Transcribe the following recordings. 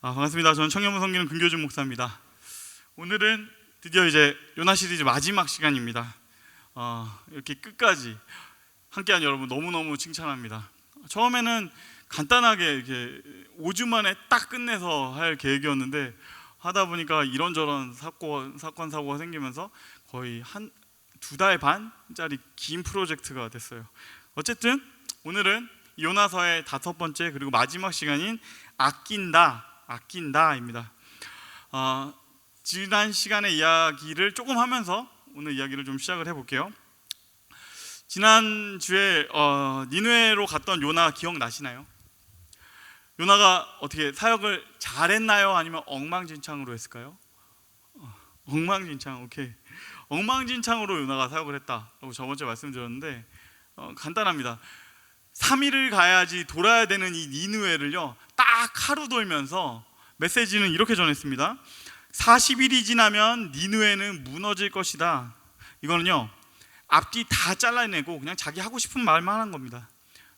반갑습니다. 저는 청년부 섬기는 금교준 목사입니다. 오늘은 드디어 이제 요나 시리즈 마지막 시간입니다. 이렇게 끝까지 함께한 여러분 너무너무 칭찬합니다. 처음에는 간단하게 이렇게 5주 만에 딱 끝내서 할 계획이었는데 하다 보니까 이런저런 사건 사고가 생기면서 거의 한 2달 반짜리 긴 프로젝트가 됐어요. 어쨌든 오늘은 요나서의 5번째 그리고 마지막 시간인 아낀다입니다. 지난 시간의 이야기를 조금 하면서 오늘 이야기를 좀 시작을 해볼게요. 지난주에 니느웨로 갔던 요나 기억나시나요? 요나가 어떻게 사역을 잘했나요? 아니면 엉망진창으로 했을까요? 엉망진창, 오케이. 엉망진창으로 요나가 사역을 했다라고 저번주에 말씀드렸는데 간단합니다. 3일을 가야지 돌아야 되는 이 니느웨를요 딱 하루 돌면서 메시지는 이렇게 전했습니다. 40일이 지나면 니느웨는 무너질 것이다. 이거는요 앞뒤 다 잘라내고 그냥 자기 하고 싶은 말만 한 겁니다.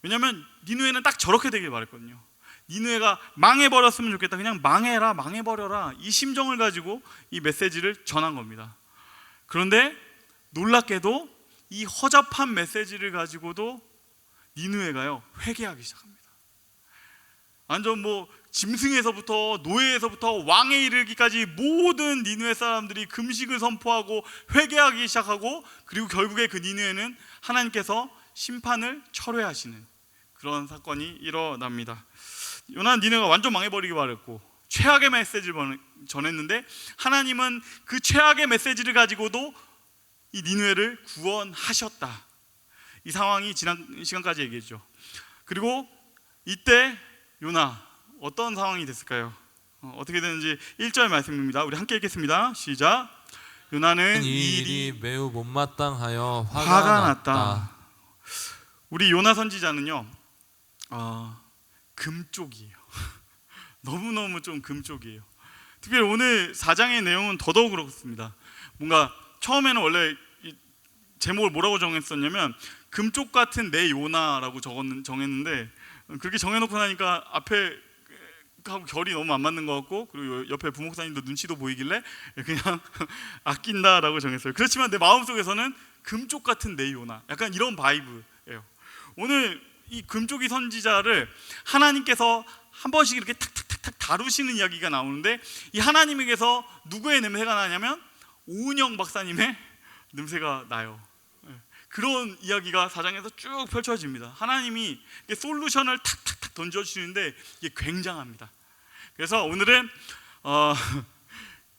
왜냐하면 니느웨는 딱 저렇게 되길 바랬거든요. 니느웨가 망해버렸으면 좋겠다. 그냥 망해라, 망해버려라, 이 심정을 가지고 이 메시지를 전한 겁니다. 그런데 놀랍게도 이 허접한 메시지를 가지고도 니느웨가요 회개하기 시작합니다. 완전 짐승에서부터 노예에서부터 왕에 이르기까지 모든 니느웨 사람들이 금식을 선포하고 회개하기 시작하고, 그리고 결국에 그 니느웨는 하나님께서 심판을 철회하시는 그런 사건이 일어납니다. 요나는 니느웨가 완전 망해버리기 바랬고 최악의 메시지를 전했는데 하나님은 그 최악의 메시지를 가지고도 이 니느웨를 구원하셨다. 이 상황이 지난 시간까지 얘기했죠. 그리고 이때 요나 어떤 상황이 됐을까요? 어떻게 되는지 1절 말씀입니다. 우리 함께 읽겠습니다. 시작. 요나는 이 일이 매우 못마땅하여 화가 났다. 우리 요나 선지자는요 금쪽이에요. 너무너무 좀 금쪽이에요. 특별히 오늘 4장의 내용은 더더욱 그렇습니다. 뭔가 처음에는 원래 제목을 뭐라고 정했었냐면 금쪽 같은 내 요나라고 정했는데 그렇게 정해놓고 나니까 앞에 하고 결이 너무 안 맞는 것 같고, 그리고 옆에 부목사님도 눈치도 보이길래 그냥 아낀다라고 정했어요. 그렇지만 내 마음속에서는 금쪽 같은 내 요나, 약간 이런 바이브예요. 오늘 이 금쪽이 선지자를 하나님께서 한 번씩 이렇게 탁탁탁탁 다루시는 이야기가 나오는데, 이 하나님에게서 누구의 냄새가 나냐면 오은영 박사님의 냄새가 나요. 그런 이야기가 4장에서 쭉 펼쳐집니다. 하나님이 솔루션을 탁탁탁 던져주시는데 이게 굉장합니다. 그래서 오늘은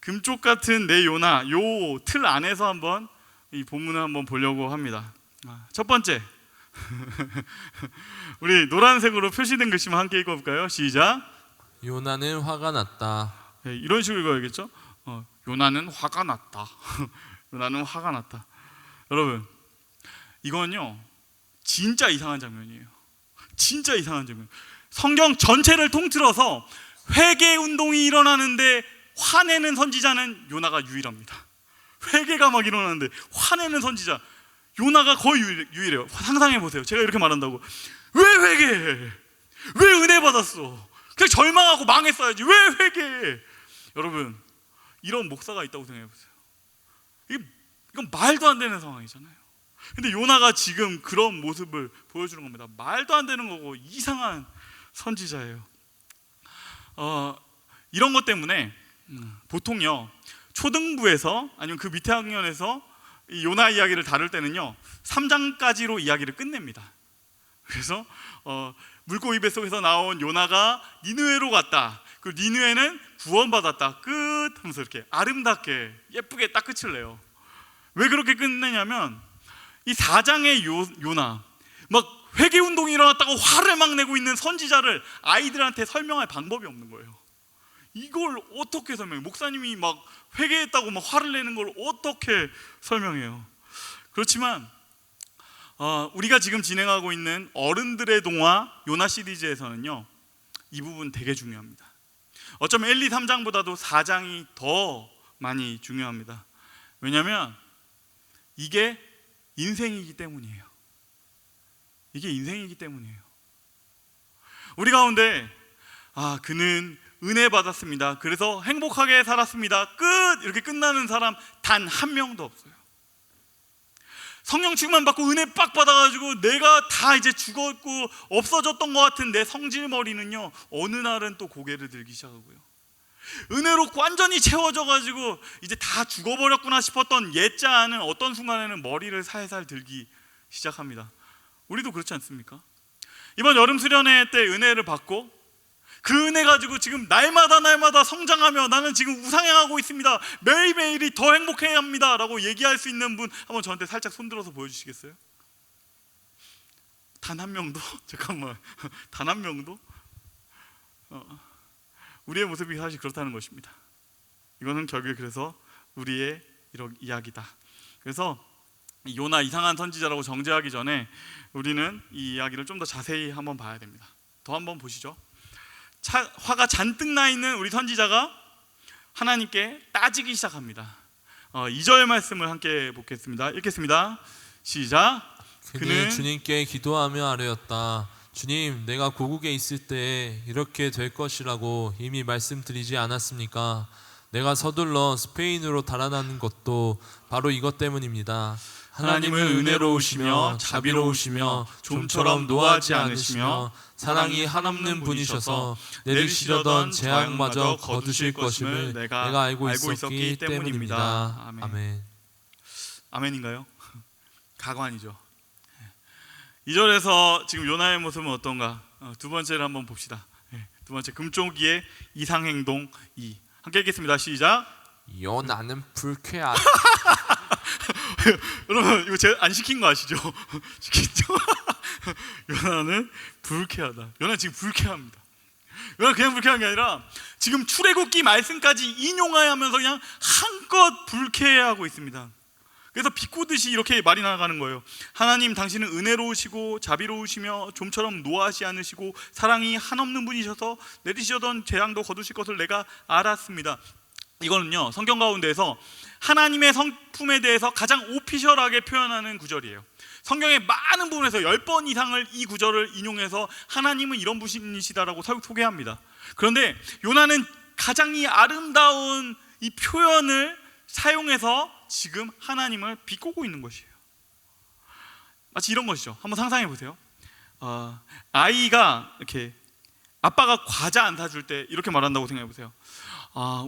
금쪽 같은 내 요나 요 틀 안에서 한번 이 본문을 한번 보려고 합니다. 첫 번째 우리 노란색으로 표시된 글씨만 함께 읽어볼까요? 시작. 요나는 화가 났다. 네, 이런 식으로 읽어야겠죠? 요나는 화가 났다. 요나는 화가 났다. 여러분, 이건요 진짜 이상한 장면이에요. 진짜 이상한 장면. 성경 전체를 통틀어서 회개 운동이 일어나는데 화내는 선지자는 요나가 유일합니다. 회개가 막 일어나는데 화내는 선지자 요나가 거의 유일해요. 상상해 보세요. 제가 이렇게 말한다고, 왜 회개해? 왜 은혜 받았어? 그냥 절망하고 망했어야지. 왜 회개해? 여러분, 이런 목사가 있다고 생각해 보세요. 이건 말도 안 되는 상황이잖아요. 근데 요나가 지금 그런 모습을 보여주는 겁니다. 말도 안 되는 거고 이상한 선지자예요. 이런 것 때문에 보통요 초등부에서 아니면 그 밑에 학년에서 이 요나 이야기를 다룰 때는요 3장까지로 이야기를 끝냅니다. 그래서 물고기 뱃속에서 나온 요나가 니느웨로 갔다, 그리고 니느웨는 구원받았다, 끝 하면서 이렇게 아름답게 예쁘게 딱 끝을 내요. 왜 그렇게 끝내냐면 이 4장의 요나, 막 회개운동이 일어났다고 화를 막 내고 있는 선지자를 아이들한테 설명할 방법이 없는 거예요. 이걸 어떻게 설명해요? 목사님이 막 회개했다고 막 화를 내는 걸 어떻게 설명해요? 그렇지만 우리가 지금 진행하고 있는 어른들의 동화 요나 시리즈에서는요 이 부분 되게 중요합니다. 어쩌면 1, 2, 3장보다도 4장이 더 많이 중요합니다. 왜냐하면 이게 인생이기 때문이에요. 이게 인생이기 때문이에요. 우리 가운데 그는 은혜 받았습니다. 그래서 행복하게 살았습니다. 끝! 이렇게 끝나는 사람 단 한 명도 없어요. 성령 충만 받고 은혜 빡 받아가지고 내가 다 이제 죽었고 없어졌던 것 같은 내 성질머리는요, 어느 날은 또 고개를 들기 시작하고요, 은혜로 완전히 채워져가지고 이제 다 죽어버렸구나 싶었던 옛자아는 어떤 순간에는 머리를 살살 들기 시작합니다. 우리도 그렇지 않습니까? 이번 여름 수련회 때 은혜를 받고 그 은혜 가지고 지금 날마다 성장하며 나는 지금 우상향하고 있습니다, 매일매일이 더 행복해야 합니다 라고 얘기할 수 있는 분 한번 저한테 살짝 손들어서 보여주시겠어요? 단 한 명도? 잠깐만, 단 한 명도? 우리의 모습이 사실 그렇다는 것입니다. 이거는 결국에 그래서 우리의 이런 이야기다. 그래서 요나 이상한 선지자라고 정죄하기 전에 우리는 이 이야기를 좀 더 자세히 한번 봐야 됩니다. 더 한번 보시죠. 화가 잔뜩 나 있는 우리 선지자가 하나님께 따지기 시작합니다. 2절 말씀을 함께 보겠습니다. 읽겠습니다. 시작. 그는 주님께 기도하며 아뢰었다. 주님, 내가 고국에 있을 때 이렇게 될 것이라고 이미 말씀드리지 않았습니까? 내가 서둘러 스페인으로 달아나는 것도 바로 이것 때문입니다. 하나님은 은혜로우시며 자비로우시며 좀처럼 노하지 않으시며 사랑이 한없는 분이셔서 내리시려던 재앙마저 거두실 것임을 내가 알고 있었기 때문입니다. 아멘. 아멘인가요? 가관이죠. 2절에서 지금 요나의 모습은 어떤가? 두 번째를 한번 봅시다. 두 번째, 금쪽이의 이상행동 2. 함께 읽겠습니다. 시작. 요나는 불쾌하다. 여러분, 이거 제가 안 시킨 거 아시죠? 시켰죠? 요나는 불쾌하다. 요나 지금 불쾌합니다. 요나 그냥 불쾌한 게 아니라 지금 출애굽기 말씀까지 인용하면서 그냥 한껏 불쾌해하고 있습니다. 그래서 비꼬듯이 이렇게 말이 나가는 거예요. 하나님, 당신은 은혜로우시고 자비로우시며 좀처럼 노하지 않으시고 사랑이 한없는 분이셔서 내리시던 재앙도 거두실 것을 내가 알았습니다. 이거는요, 성경 가운데에서 하나님의 성품에 대해서 가장 오피셜하게 표현하는 구절이에요. 성경의 많은 부분에서 10번 이상을 이 구절을 인용해서 하나님은 이런 분이시다라고 소개합니다. 그런데 요나는 가장 이 아름다운 이 표현을 사용해서 지금 하나님을 비꼬고 있는 것이에요. 마치 이런 것이죠. 한번 상상해 보세요. 아이가 이렇게 아빠가 과자 안 사줄 때 이렇게 말한다고 생각해 보세요.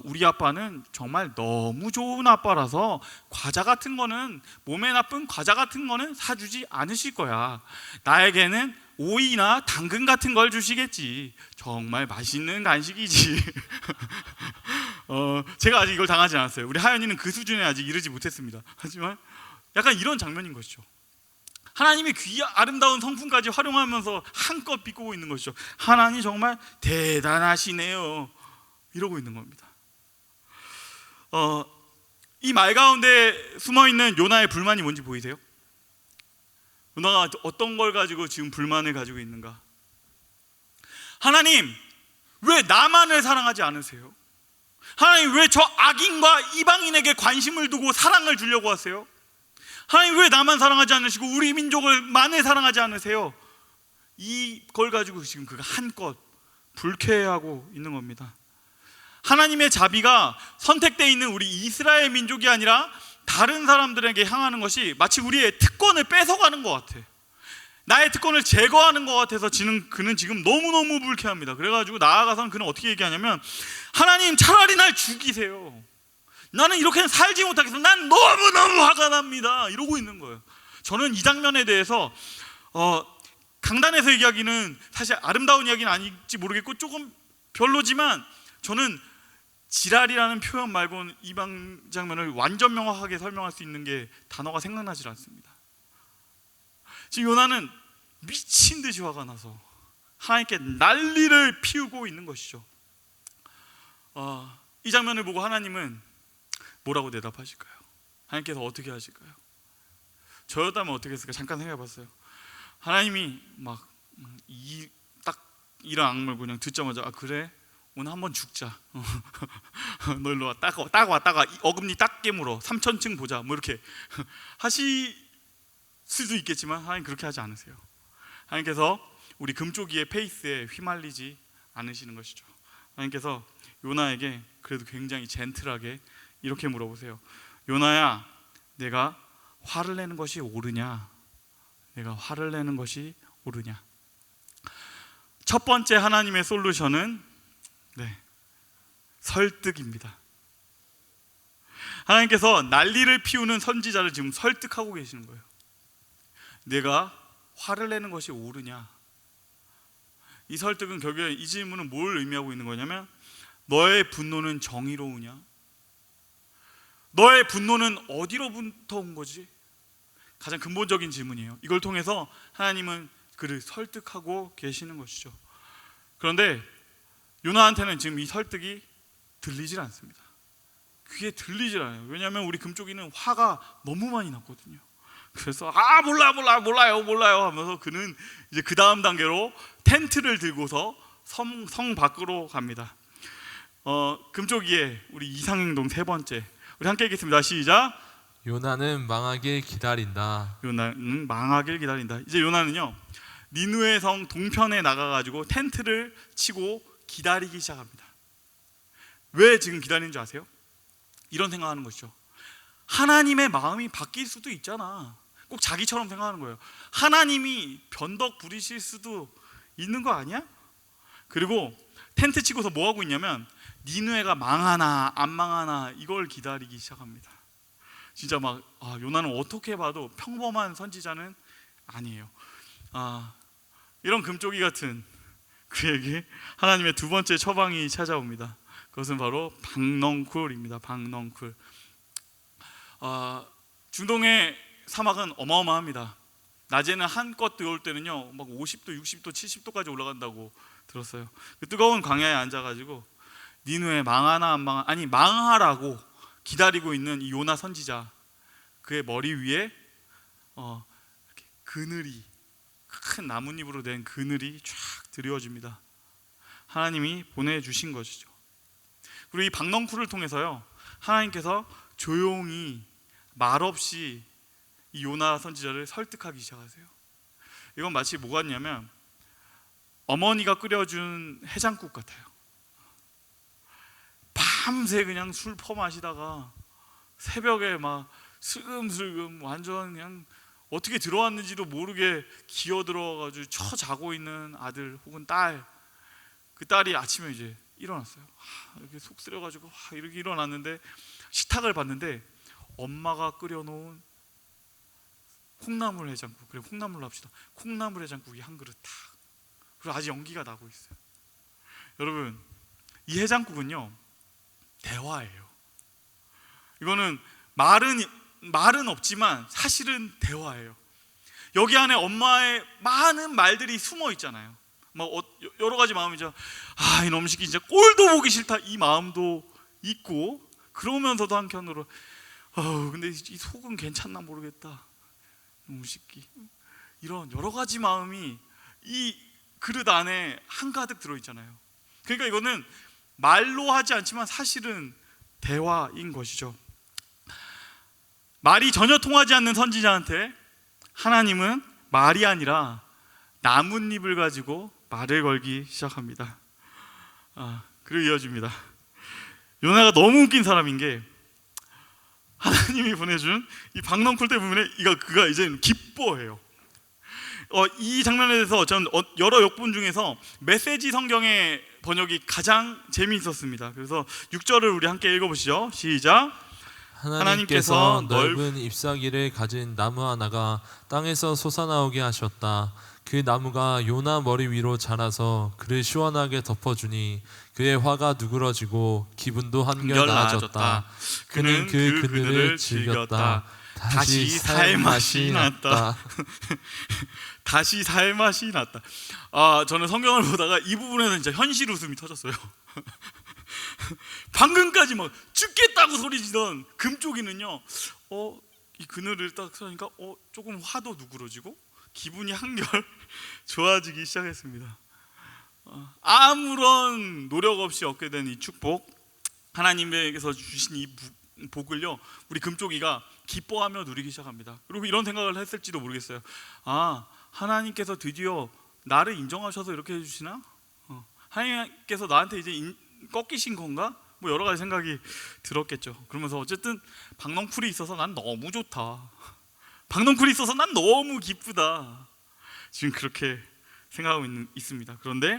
우리 아빠는 정말 너무 좋은 아빠라서 과자 같은 거는, 몸에 나쁜 과자 같은 거는 사주지 않으실 거야. 나에게는 오이나 당근 같은 걸 주시겠지. 정말 맛있는 간식이지. 제가 아직 이걸 당하지 않았어요. 우리 하연이는 그 수준에 아직 이르지 못했습니다. 하지만 약간 이런 장면인 것이죠. 하나님의 아름다운 성품까지 활용하면서 한껏 비꼬고 있는 것이죠. 하나님 정말 대단하시네요, 이러고 있는 겁니다. 이 말 가운데 숨어있는 요나의 불만이 뭔지 보이세요? 요나가 어떤 걸 가지고 지금 불만을 가지고 있는가? 하나님, 왜 나만을 사랑하지 않으세요? 하나님, 왜 저 악인과 이방인에게 관심을 두고 사랑을 주려고 하세요? 하나님, 왜 나만 사랑하지 않으시고 우리 민족을만을 사랑하지 않으세요? 이걸 가지고 지금 그가 한껏 불쾌해하고 있는 겁니다. 하나님의 자비가 선택되어 있는 우리 이스라엘 민족이 아니라 다른 사람들에게 향하는 것이 마치 우리의 특권을 뺏어가는 것 같아. 나의 특권을 제거하는 것 같아서 그는 지금 너무너무 불쾌합니다. 그래가지고 나아가서는 그는 어떻게 얘기하냐면, 하나님, 차라리 날 죽이세요. 나는 이렇게는 살지 못하겠어. 난 너무너무 화가 납니다, 이러고 있는 거예요. 저는 이 장면에 대해서 강단에서 얘기하기는 사실 아름다운 이야기는 아닐지 모르겠고 조금 별로지만, 저는 지랄이라는 표현 말고는 이 장면을 완전 명확하게 설명할 수 있는 게 단어가 생각나질 않습니다. 지금 요나는 미친 듯이 화가 나서 하나님께 난리를 피우고 있는 것이죠. 이 장면을 보고 하나님은 뭐라고 대답하실까요? 하나님께서 어떻게 하실까요? 저였다면 어떻게 했을까? 잠깐 생각해봤어요. 하나님이 막 딱 이런 악물 그냥 듣자마자, 그래? 오늘 한번 죽자. 너 일로 와. 따가 어금니 딱 깨물어. 3,000층 보자. 뭐 이렇게 하실 수도 있겠지만 하나님 그렇게 하지 않으세요. 하나님께서 우리 금쪽이의 페이스에 휘말리지 않으시는 것이죠. 하나님께서 요나에게 그래도 굉장히 젠틀하게 이렇게 물어보세요. 요나야, 내가 화를 내는 것이 옳으냐? 내가 화를 내는 것이 옳으냐? 첫 번째 하나님의 솔루션은 설득입니다. 하나님께서 난리를 피우는 선지자를 지금 설득하고 계시는 거예요. 내가 화를 내는 것이 옳으냐? 이 설득은 결국에 이 질문은 뭘 의미하고 있는 거냐면, 너의 분노는 정의로우냐? 너의 분노는 어디로부터 온 거지? 가장 근본적인 질문이에요. 이걸 통해서 하나님은 그를 설득하고 계시는 것이죠. 그런데 요나한테는 지금 이 설득이 들리질 않습니다. 귀에 들리질 않아요. 왜냐하면 우리 금쪽이는 화가 너무 많이 났거든요. 그래서 몰라요 하면서 그는 이제 그 다음 단계로 텐트를 들고서 성 밖으로 갑니다. 금쪽이의 우리 이상행동 세 번째, 우리 함께 읽겠습니다. 시작. 요나는 망하길 기다린다. 요나는 망하길 기다린다. 이제 요나는요, 니느웨 성 동편에 나가가지고 텐트를 치고 기다리기 시작합니다. 왜 지금 기다리는 줄 아세요? 이런 생각하는 것이죠. 하나님의 마음이 바뀔 수도 있잖아. 꼭 자기처럼 생각하는 거예요. 하나님이 변덕 부리실 수도 있는 거 아니야? 그리고 텐트 치고서 뭐 하고 있냐면, 니느웨가 망하나 안 망하나 이걸 기다리기 시작합니다. 진짜 요나는 어떻게 봐도 평범한 선지자는 아니에요. 이런 금쪽이 같은 그에게 하나님의 두 번째 처방이 찾아옵니다. 그것은 바로 박넝쿨입니다. 박넝쿨. 중동의 사막은 어마어마합니다. 낮에는 한껏 뜨거울 때는요, 50도, 60도, 70도까지 올라간다고 들었어요. 그 뜨거운 광야에 앉아가지고 니느웨 망하나 안 망하나, 아니 망하라고 기다리고 있는 이 요나 선지자, 그의 머리 위에 이렇게 그늘이, 큰 나뭇잎으로 된 그늘이 쫙 드리워집니다. 하나님이 보내주신 것이죠. 그리고 이 박넝쿨을 통해서요, 하나님께서 조용히 말없이 이 요나 선지자를 설득하기 시작하세요. 이건 마치 뭐 같냐면, 어머니가 끓여준 해장국 같아요. 밤새 그냥 술 퍼마시다가 새벽에 막 슬금슬금 완전 그냥 어떻게 들어왔는지도 모르게 기어 들어가가지고 쳐 자고 있는 아들 혹은 딸, 그 딸이 아침에 이제 일어났어요. 이렇게 속 쓰려가지고 이렇게 일어났는데 식탁을 봤는데 엄마가 끓여놓은 콩나물 해장국, 그래 콩나물로 합시다. 콩나물 해장국이 한 그릇 탁, 그리고 아직 연기가 나고 있어요. 여러분, 이 해장국은요 대화예요. 이거는 말은 없지만 사실은 대화예요. 여기 안에 엄마의 많은 말들이 숨어 있잖아요. 여러 가지 마음이죠. 이놈 새끼 진짜 꼴도 보기 싫다, 이 마음도 있고, 그러면서도 한편으로 근데 이 속은 괜찮나 모르겠다, 이놈 새끼, 이런 여러 가지 마음이 이 그릇 안에 한가득 들어있잖아요. 그러니까 이거는 말로 하지 않지만 사실은 대화인 것이죠. 말이 전혀 통하지 않는 선지자한테 하나님은 말이 아니라 나뭇잎을 가지고 말을 걸기 시작합니다. 그리고 이어집니다. 요나가 너무 웃긴 사람인 게, 하나님이 보내준 이 박넝쿨 때문에 그가 이제 기뻐해요. 이 장면에 대해서 전 여러 역본 중에서 메시지 성경의 번역이 가장 재미있었습니다. 그래서 6절을 우리 함께 읽어보시죠. 시작. 하나님께서 넓은 잎사귀를 가진 나무 하나가 땅에서 솟아나오게 하셨다. 그 나무가 요나 머리 위로 자라서 그를 시원하게 덮어주니 그의 화가 누그러지고 기분도 한결 나아졌다. 그는 그 그늘을 즐겼다. 다시 살 맛이 났다. 다시 살 맛이 났다. 저는 성경을 보다가 이 부분에서 진짜 현실 웃음이 터졌어요. 방금까지 막 죽겠다고 소리지던 금쪽이는요, 이 그늘을 딱 서니까 조금 화도 누그러지고 기분이 한결 좋아지기 시작했습니다. 아무런 노력 없이 얻게 된 이 축복, 하나님께서 주신 이 복을요, 우리 금쪽이가 기뻐하며 누리기 시작합니다. 그리고 이런 생각을 했을지도 모르겠어요. 하나님께서 드디어 나를 인정하셔서 이렇게 해주시나? 하나님께서 나한테 이제 꺾이신 건가? 뭐 여러 가지 생각이 들었겠죠. 그러면서 어쨌든 박넝쿨이 있어서 난 너무 좋다. 박넝쿨이 있어서 난 너무 기쁘다. 지금 그렇게 생각하고 있습니다. 그런데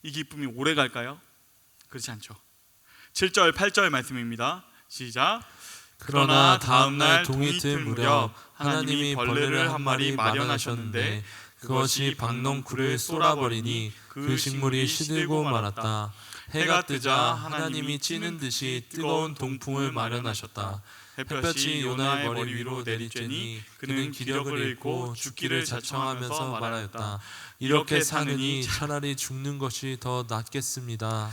이 기쁨이 오래 갈까요? 그렇지 않죠. 7절 8절 말씀입니다. 시작. 그러나 다음 날 동이 틀 무렵 하나님이 벌레를 한 마리 마련하셨는데 그것이 박넝쿨을 쏟아버리니 그 식물이 시들고 말았다. 해가 뜨자 하나님이 찌는 듯이 뜨거운 동풍을 마련하셨다. 햇볕이 요나의 머리 위로 내리쬐니 그는 기력을 잃고 죽기를 자청하면서 말하였다. 이렇게 사느니 차라리 죽는 것이 더 낫겠습니다.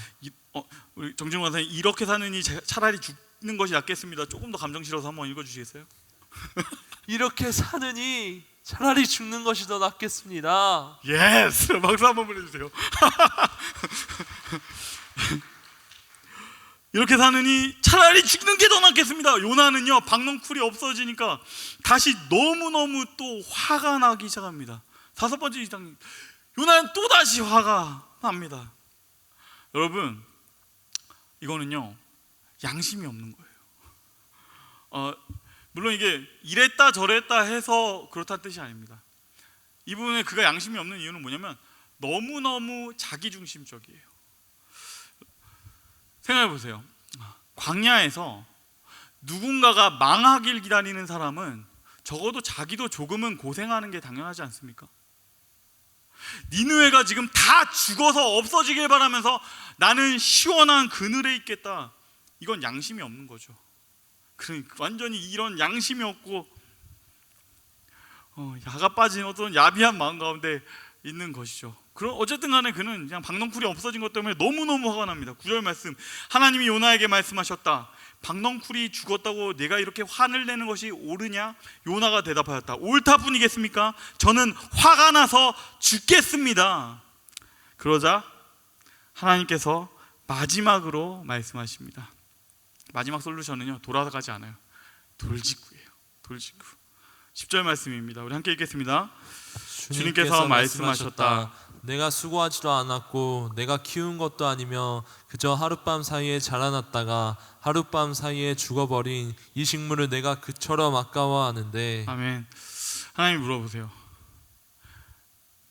우리 정진호 선생님, 이렇게 사느니 차라리 죽는 것이 낫겠습니다. 조금 더 감정 실어서 한번 읽어주시겠어요? 이렇게 사느니 차라리 죽는 것이 더 낫겠습니다. 예스! 박수 한번 보내주세요. 이렇게 사느니 차라리 죽는 게 더 낫겠습니다. 요나는요, 박넝쿨이 없어지니까 다시 너무너무 또 화가 나기 시작합니다. 5번째 이장, 요나는 또 다시 화가 납니다. 여러분, 이거는요 양심이 없는 거예요. 물론 이게 이랬다 저랬다 해서 그렇다는 뜻이 아닙니다. 이분의 그가 양심이 없는 이유는 뭐냐면 너무너무 자기중심적이에요. 생각해 보세요. 광야에서 누군가가 망하길 기다리는 사람은 적어도 자기도 조금은 고생하는 게 당연하지 않습니까? 니느웨가 지금 다 죽어서 없어지길 바라면서 나는 시원한 그늘에 있겠다. 이건 양심이 없는 거죠. 그러니까 완전히 이런 양심이 없고 야가 빠진 어떤 야비한 마음 가운데 있는 것이죠. 그럼 어쨌든 간에 그는 그냥 박넝쿨이 없어진 것 때문에 너무너무 화가 납니다. 9절 말씀, 하나님이 요나에게 말씀하셨다. 박넝쿨이 죽었다고 내가 이렇게 화를 내는 것이 옳으냐? 요나가 대답하였다. 옳다 뿐이겠습니까? 저는 화가 나서 죽겠습니다. 그러자 하나님께서 마지막으로 말씀하십니다. 마지막 솔루션은요, 돌아가지 않아요. 돌직구예요. 돌직구. 10절 말씀입니다. 우리 함께 읽겠습니다. 주님께서 말씀하셨다. 내가 수고하지도 않았고 내가 키운 것도 아니며 그저 하룻밤 사이에 자라났다가 하룻밤 사이에 죽어버린 이 식물을 내가 그처럼 아까워하는데. 아멘. 하나님 물어보세요.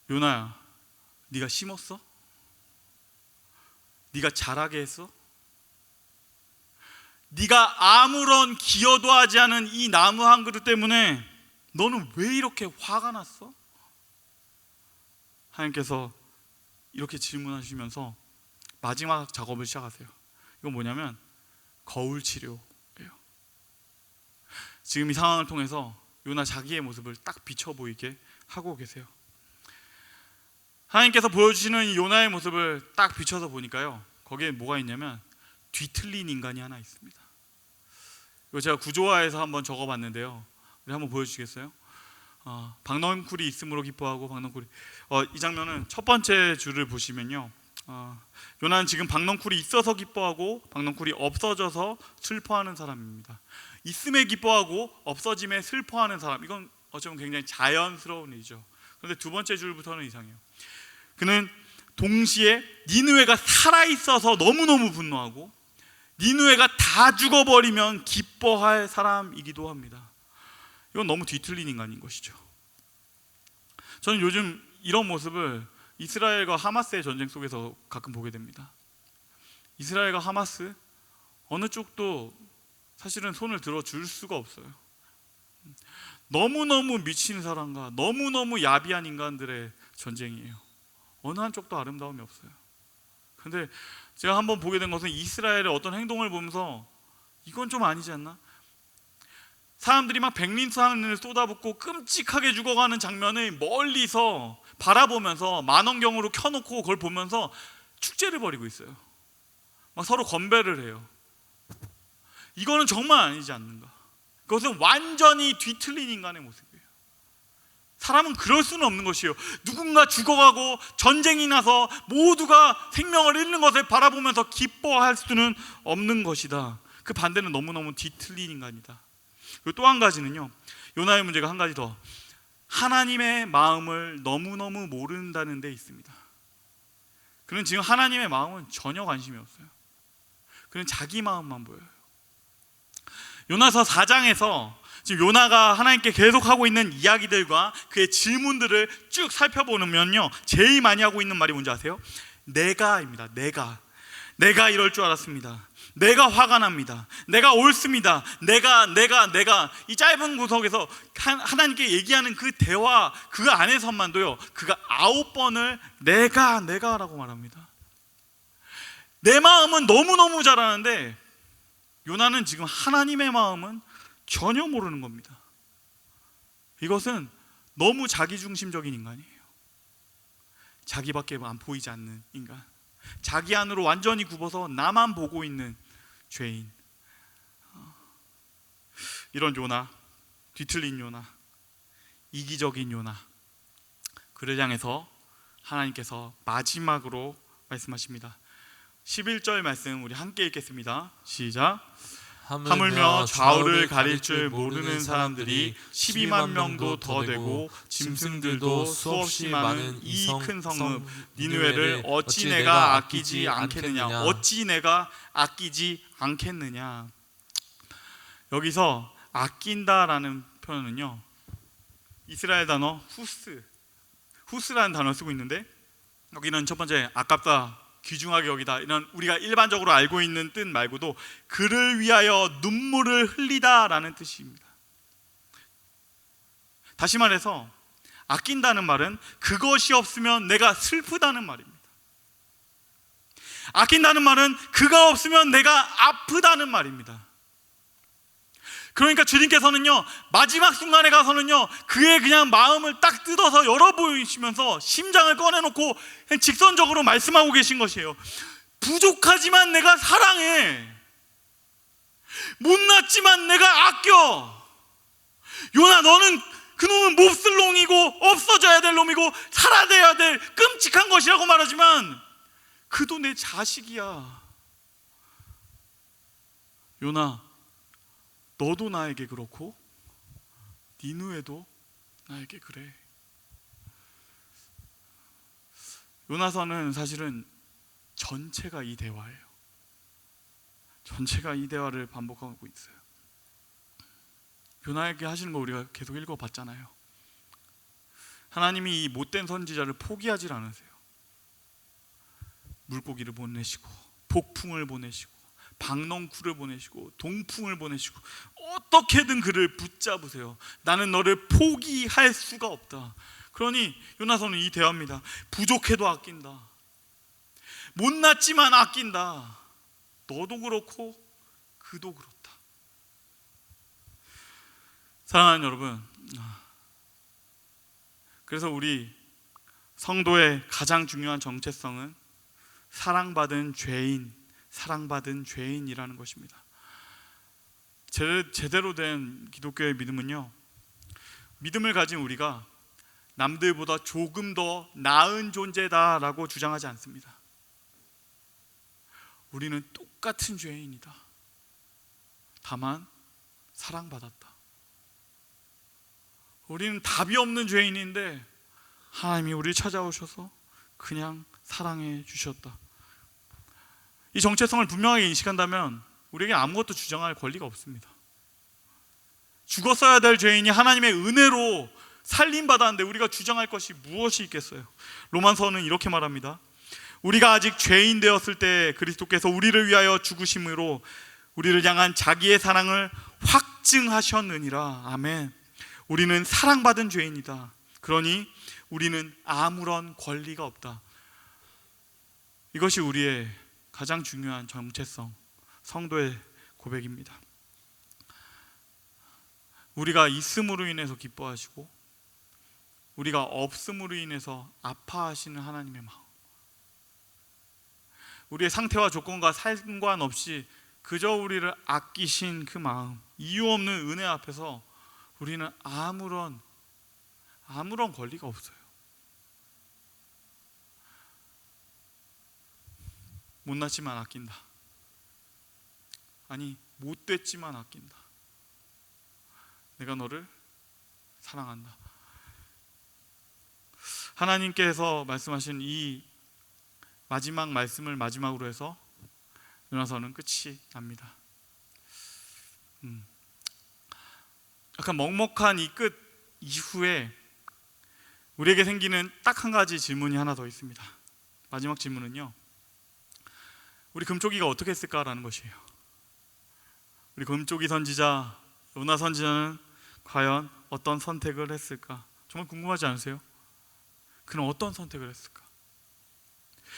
요나야, 네가 심었어? 네가 자라게 했어? 네가 아무런 기여도 하지 않은 이 나무 한 그루 때문에 너는 왜 이렇게 화가 났어? 하나님께서 이렇게 질문하시면서 마지막 작업을 시작하세요. 이건 뭐냐면 거울 치료예요. 지금 이 상황을 통해서 요나 자기의 모습을 딱 비춰 보이게 하고 계세요. 하나님께서 보여주시는 이 요나의 모습을 딱 비춰서 보니까요, 거기에 뭐가 있냐면 뒤틀린 인간이 하나 있습니다. 이거 제가 구조화해서 한번 적어봤는데요. 우리 한번 보여주시겠어요? 박넝쿨이 있음으로 기뻐하고 박넝쿨이 이 장면은 첫 번째 줄을 보시면요, 요나는 지금 박넝쿨이 있어서 기뻐하고 박넝쿨이 없어져서 슬퍼하는 사람입니다. 있음에 기뻐하고 없어짐에 슬퍼하는 사람, 이건 어쩌면 굉장히 자연스러운 일이죠. 그런데 두 번째 줄부터는 이상해요. 그는 동시에 니느웨가 살아있어서 너무너무 분노하고 니느웨가 다 죽어버리면 기뻐할 사람이기도 합니다. 이건 너무 뒤틀린 인간인 것이죠. 저는 요즘 이런 모습을 이스라엘과 하마스의 전쟁 속에서 가끔 보게 됩니다. 이스라엘과 하마스, 어느 쪽도 사실은 손을 들어줄 수가 없어요. 너무너무 미친 사람과 너무너무 야비한 인간들의 전쟁이에요. 어느 한쪽도 아름다움이 없어요. 그런데 제가 한번 보게 된 것은 이스라엘의 어떤 행동을 보면서 이건 좀 아니지 않나? 사람들이 막 백린산을 쏟아붓고 끔찍하게 죽어가는 장면을 멀리서 바라보면서 만원경으로 켜놓고 그걸 보면서 축제를 벌이고 있어요. 막 서로 건배를 해요. 이거는 정말 아니지 않는가? 그것은 완전히 뒤틀린 인간의 모습이에요. 사람은 그럴 수는 없는 것이에요. 누군가 죽어가고 전쟁이 나서 모두가 생명을 잃는 것을 바라보면서 기뻐할 수는 없는 것이다. 그 반대는 너무너무 뒤틀린 인간이다. 그리고 또 한 가지는요, 요나의 문제가 한 가지 더, 하나님의 마음을 너무너무 모른다는 데 있습니다. 그는 지금 하나님의 마음은 전혀 관심이 없어요. 그는 자기 마음만 보여요. 요나서 4장에서 지금 요나가 하나님께 계속하고 있는 이야기들과 그의 질문들을 쭉 살펴보면요, 제일 많이 하고 있는 말이 뭔지 아세요? 내가입니다. 내가 이럴 줄 알았습니다. 내가 화가 납니다. 내가 옳습니다. 내가 이 짧은 구석에서 하나님께 얘기하는 그 대화 그 안에서만도요, 그가 9번을 내가라고 말합니다. 내 마음은 너무너무 잘 아는데 요나는 지금 하나님의 마음은 전혀 모르는 겁니다. 이것은 너무 자기중심적인 인간이에요. 자기밖에 안 보이지 않는 인간, 자기 안으로 완전히 굽어서 나만 보고 있는 죄인. 이런 요나, 뒤틀린 요나, 이기적인 요나, 그를 향해서 하나님께서 마지막으로 말씀하십니다. 11절 말씀 우리 함께 읽겠습니다. 시작. 하물며 좌우를 가릴 줄 모르는 사람들이 12만 명도 더 되고 짐승들도 수없이 많은 이 큰 성읍 니느웨를 어찌 내가 아끼지 않겠느냐. 어찌 내가 아끼지 않겠느냐. 여기서 아낀다라는 표현은요, 이스라엘 단어 후스라는 단어를 쓰고 있는데, 여기는 첫 번째 아깝다, 귀중하게 여기다, 이런 우리가 일반적으로 알고 있는 뜻 말고도 그를 위하여 눈물을 흘리다라는 뜻입니다. 다시 말해서 아낀다는 말은 그것이 없으면 내가 슬프다는 말입니다. 아낀다는 말은 그가 없으면 내가 아프다는 말입니다. 그러니까 주님께서는요, 마지막 순간에 가서는요, 그의 그냥 마음을 딱 뜯어서 열어보시면서 심장을 꺼내놓고 그냥 직선적으로 말씀하고 계신 것이에요. 부족하지만 내가 사랑해. 못났지만 내가 아껴. 요나, 너는 그놈은 몹쓸 놈이고 없어져야 될 놈이고 살아내야 될 끔찍한 것이라고 말하지만 그도 내 자식이야. 요나, 너도 나에게 그렇고 니느웨도 나에게 그래. 요나서는 사실은 전체가 이 대화예요. 전체가 이 대화를 반복하고 있어요. 요나에게 하시는 거 우리가 계속 읽어봤잖아요. 하나님이 이 못된 선지자를 포기하지 않으세요. 물고기를 보내시고 폭풍을 보내시고 박넝쿨을 보내시고 동풍을 보내시고 어떻게든 그를 붙잡으세요. 나는 너를 포기할 수가 없다. 그러니 요나서는 이 대화입니다. 부족해도 아낀다. 못났지만 아낀다. 너도 그렇고 그도 그렇다. 사랑하는 여러분, 그래서 우리 성도의 가장 중요한 정체성은 사랑받은 죄인이라는 것입니다. 제대로 된 기독교의 믿음은요, 믿음을 가진 우리가 남들보다 조금 더 나은 존재다라고 주장하지 않습니다. 우리는 똑같은 죄인이다. 다만 사랑받았다. 우리는 답이 없는 죄인인데 하나님이 우리를 찾아오셔서 그냥 사랑해 주셨다. 이 정체성을 분명하게 인식한다면 우리에게 아무것도 주장할 권리가 없습니다. 죽었어야 될 죄인이 하나님의 은혜로 살림받았는데 우리가 주장할 것이 무엇이 있겠어요? 로마서는 이렇게 말합니다. 우리가 아직 죄인 되었을 때 그리스도께서 우리를 위하여 죽으심으로 우리를 향한 자기의 사랑을 확증하셨느니라. 아멘. 우리는 사랑받은 죄인이다. 그러니 우리는 아무런 권리가 없다. 이것이 우리의 가장 중요한 정체성, 성도의 고백입니다. 우리가 있음으로 인해서 기뻐하시고 우리가 없음으로 인해서 아파하시는 하나님의 마음, 우리의 상태와 조건과 상관없이 그저 우리를 아끼신 그 마음, 이유 없는 은혜 앞에서 우리는 아무런 권리가 없어요. 못났지만 아낀다. 아니, 못됐지만 아낀다. 내가 너를 사랑한다. 하나님께서 말씀하신 이 마지막 말씀을 마지막으로 해서 요나서는 끝이 납니다. 약간 먹먹한 이 끝 이후에 우리에게 생기는 딱 한 가지 질문이 하나 더 있습니다. 마지막 질문은요, 우리 금쪽이가 어떻게 했을까라는 것이에요. 우리 금쪽이 선지자 요나 선지자는 과연 어떤 선택을 했을까? 정말 궁금하지 않으세요? 그는 어떤 선택을 했을까?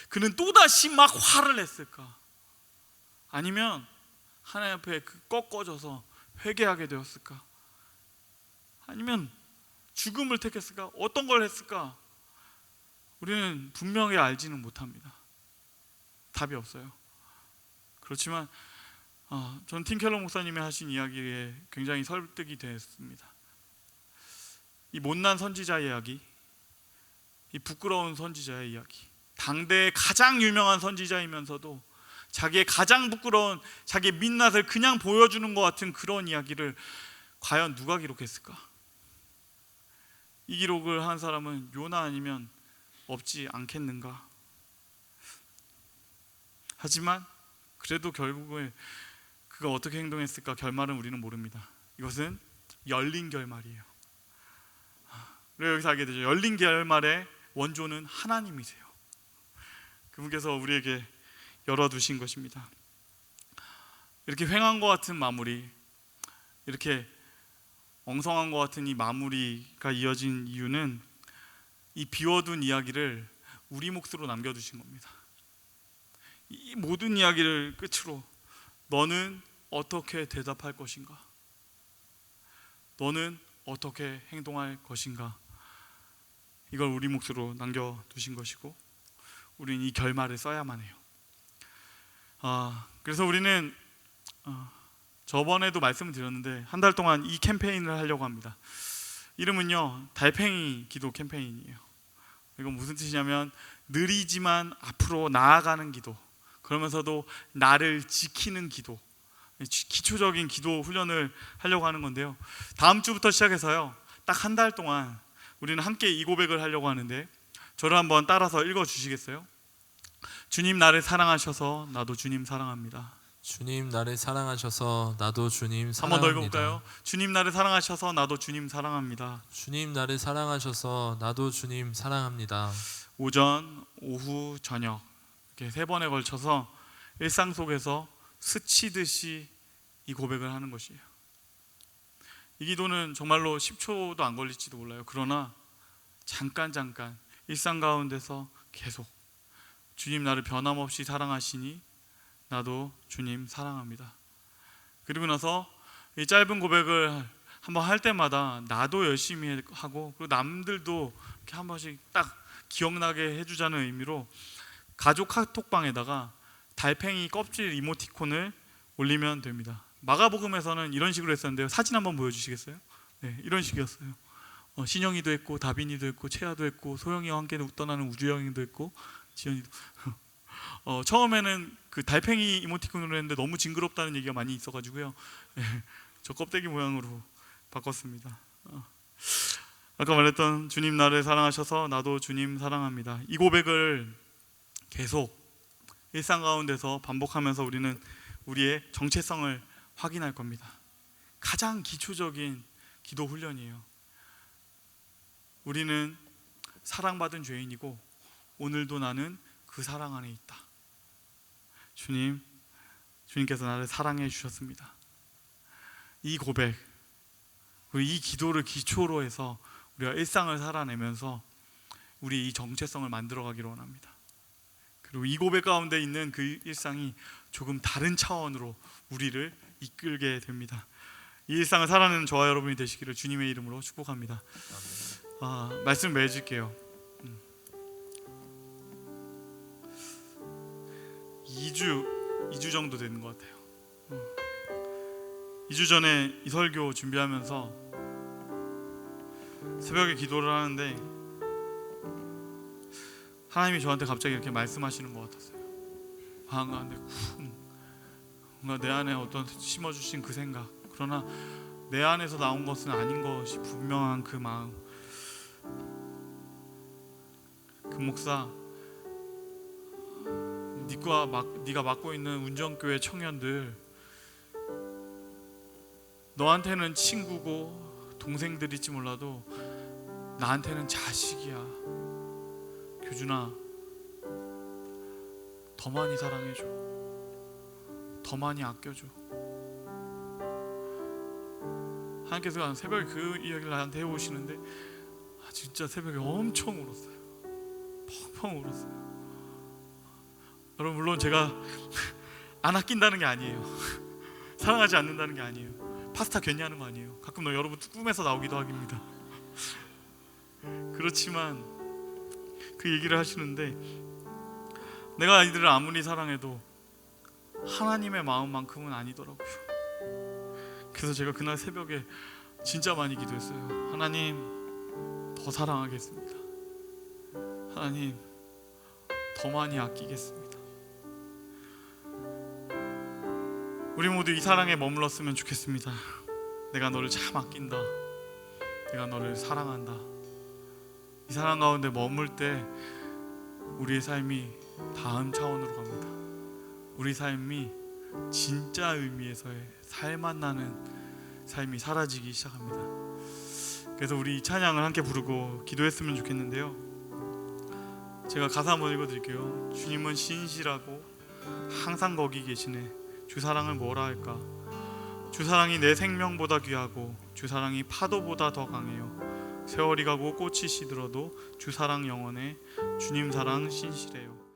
그는 또다시 막 화를 냈을까? 아니면 하나님 앞에 꺾어져서 회개하게 되었을까? 아니면 죽음을 택했을까? 어떤 걸 했을까? 우리는 분명히 알지는 못합니다. 답이 없어요. 그렇지만 전 팀켈러 목사님이 하신 이야기에 굉장히 설득이 됐습니다. 이 못난 선지자의 이야기, 이 부끄러운 선지자의 이야기, 당대의 가장 유명한 선지자이면서도 자기의 가장 부끄러운 자기의 민낯을 그냥 보여주는 것 같은 그런 이야기를 과연 누가 기록했을까? 이 기록을 한 사람은 요나 아니면 없지 않겠는가? 하지만 그래도 결국에 그가 어떻게 행동했을까 결말은 우리는 모릅니다. 이것은 열린 결말이에요. 그래서 여기서 알게 되죠. 열린 결말의 원조는 하나님이세요. 그분께서 우리에게 열어두신 것입니다. 이렇게 횡한 것 같은 마무리, 이렇게 엉성한 것 같은 이 마무리가 이어진 이유는 이 비워둔 이야기를 우리 몫으로 남겨두신 겁니다. 이 모든 이야기를 끝으로 너는 어떻게 대답할 것인가? 너는 어떻게 행동할 것인가? 이걸 우리 몫으로 남겨두신 것이고 우리는 이 결말을 써야만 해요. 그래서 우리는 저번에도 말씀을 드렸는데 한 달 동안 이 캠페인을 하려고 합니다. 이름은요, 달팽이 기도 캠페인이에요. 이건 무슨 뜻이냐면 느리지만 앞으로 나아가는 기도, 그러면서도 나를 지키는 기도, 기초적인 기도 훈련을 하려고 하는 건데요. 다음 주부터 시작해서요, 딱 한 달 동안 우리는 함께 이 고백을 하려고 하는데 저를 한번 따라서 읽어주시겠어요? 주님 나를 사랑하셔서 나도 주님 사랑합니다. 주님 나를 사랑하셔서 나도 주님 한 번 사랑합니다. 더 읽어볼까요? 주님 나를 사랑하셔서 나도 주님 사랑합니다. 주님 나를 사랑하셔서 나도 주님 사랑합니다. 오전, 오후, 저녁 이렇게 3번에 걸쳐서 일상 속에서 스치듯이 이 고백을 하는 것이에요. 이 기도는 정말로 10초도 안 걸릴지도 몰라요. 그러나 잠깐 일상 가운데서 계속 주님 나를 변함없이 사랑하시니 나도 주님 사랑합니다. 그리고 나서 이 짧은 고백을 한번 할 때마다 나도 열심히 하고 그리고 남들도 이렇게 한 번씩 딱 기억나게 해주자는 의미로 가족 카톡방에다가 달팽이 껍질 이모티콘을 올리면 됩니다. 마가복음에서는 이런 식으로 했었는데요. 사진 한번 보여주시겠어요? 네, 이런 식이었어요. 신영이도 했고 다빈이도 했고 채아도 했고 소영이와 함께 떠나는 우주여행도 했고 지연이도 처음에는 그 달팽이 이모티콘으로 했는데 너무 징그럽다는 얘기가 많이 있어가지고요. 저 껍데기 모양으로 바꿨습니다. 아까 말했던 주님 나를 사랑하셔서 나도 주님 사랑합니다. 이 고백을 계속 일상 가운데서 반복하면서 우리는 우리의 정체성을 확인할 겁니다. 가장 기초적인 기도 훈련이에요. 우리는 사랑받은 죄인이고 오늘도 나는 그 사랑 안에 있다. 주님께서 나를 사랑해 주셨습니다. 이 고백, 이 기도를 기초로 해서 우리가 일상을 살아내면서 우리 이 정체성을 만들어가기를 원합니다. 그리고 이 고백 가운데 있는 그 일상이 조금 다른 차원으로 우리를 이끌게 됩니다. 이 일상을 살아내는 저와 여러분이 되시기를 주님의 이름으로 축복합니다. 말씀 맺을게요. 2주 정도 되는 것 같아요. 2주 전에 이 설교 준비하면서 새벽에 기도를 하는데 하나님이 저한테 갑자기 이렇게 말씀하시는 것 같았어요. 마음 가운데 뭔가 내 안에 어떤 심어주신 그 생각, 그러나 내 안에서 나온 것은 아닌 것이 분명한 그 마음. 그 목사, 네가 맡고 있는 운전교회 청년들, 너한테는 친구고 동생들일지 몰라도 나한테는 자식이야. 교준아, 더 많이 사랑해줘. 더 많이 아껴줘. 하나님께서 새벽에 그 이야기를 나한테 해오시는데 진짜 새벽에 엄청 울었어요. 펑펑 울었어요. 여러분, 물론 제가 안 아낀다는 게 아니에요. 사랑하지 않는다는 게 아니에요. 파스타 괜히 하는 거 아니에요. 가끔 여러분 꿈에서 나오기도 합니다. 그렇지만 그 얘기를 하시는데, 내가 아이들을 아무리 사랑해도 하나님의 마음만큼은 아니더라고요. 그래서 제가 그날 새벽에 진짜 많이 기도했어요. 하나님, 더 사랑하겠습니다. 하나님, 더 많이 아끼겠습니다. 우리 모두 이 사랑에 머물렀으면 좋겠습니다. 내가 너를 참 아낀다. 내가 너를 사랑한다. 이 사랑 가운데 머물 때 우리의 삶이 다음 차원으로 갑니다. 우리 삶이 진짜 의미에서의 살맛나는 삶이 사라지기 시작합니다. 그래서 우리 이 찬양을 함께 부르고 기도했으면 좋겠는데요. 제가 가사 한번 읽어드릴게요. 주님은 신실하고 항상 거기 계시네. 주 사랑을 뭐라 할까? 주 사랑이 내 생명보다 귀하고 주 사랑이 파도보다 더 강해요. 세월이 가고 꽃이 시들어도 주 사랑 영원해. 주님 사랑 신실해요.